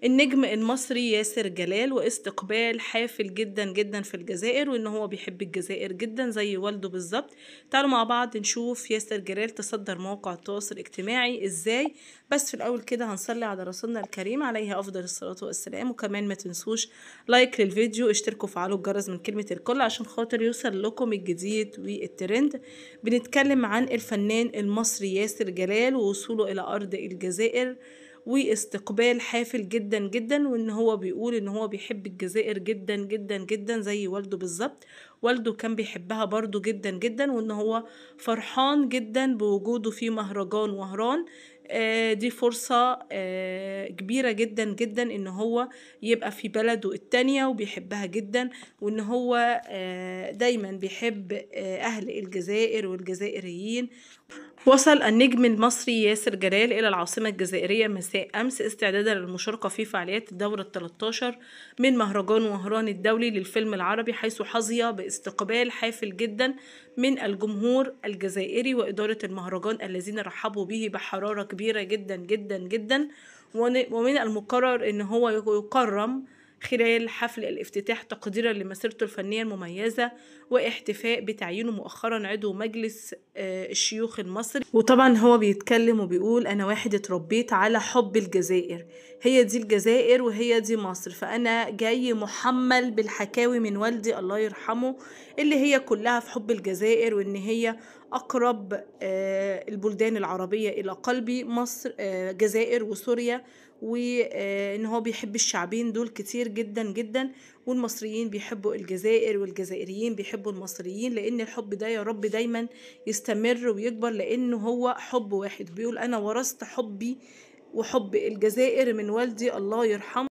النجم المصري ياسر جلال واستقبال حافل جدا جدا في الجزائر، وان هو بيحب الجزائر جدا زي والده بالظبط. تعالوا مع بعض نشوف ياسر جلال تصدر موقع التواصل الاجتماعي ازاي. بس في الاول كده هنصلي على رسولنا الكريم عليه افضل الصلاة والسلام، وكمان ما تنسوش لايك للفيديو، اشتركوا وفعلوا الجرس من كلمة الكل عشان خاطر يوصل لكم الجديد والترند. بنتكلم عن الفنان المصري ياسر جلال ووصوله الى ارض الجزائر واستقبال حافل جدا جدا، وان هو بيقول ان هو بيحب الجزائر جدا جدا جدا زي والده بالظبط. والده كان بيحبها برضو جدا جدا، وان هو فرحان جدا بوجوده في مهرجان وهران. دي فرصة كبيرة جدا جدا ان هو يبقى في بلده التانية وبيحبها جدا، وان هو دايما بيحب اهل الجزائر والجزائريين. وصل النجم المصري ياسر جلال إلى العاصمة الجزائرية مساء أمس استعدادا للمشاركة في فعاليات الدورة 13 من مهرجان وهران الدولي للفيلم العربي، حيث حظي باستقبال حافل جدا من الجمهور الجزائري وإدارة المهرجان الذين رحبوا به بحرارة كبيرة جدا جدا جدا. ومن المقرر أن هو يكرم خلال حفل الافتتاح تقديرا لمسيرته الفنية المميزة، واحتفاء بتعيينه مؤخرا عضو مجلس الشيوخ المصري. وطبعا هو بيتكلم وبيقول أنا واحد اتربيت على حب الجزائر، هي دي الجزائر وهي دي مصر، فأنا جاي محمل بالحكاوي من والدي الله يرحمه اللي هي كلها في حب الجزائر، وإن هي أقرب البلدان العربية إلى قلبي، مصر جزائر وسوريا، وان هو بيحب الشعبين دول كتير جدا جدا، والمصريين بيحبوا الجزائر والجزائريين بيحبوا المصريين، لان الحب ده يا رب دايما يستمر ويكبر، لانه هو حب واحد. بيقول انا ورثت حبي وحب الجزائر من والدي الله يرحمه.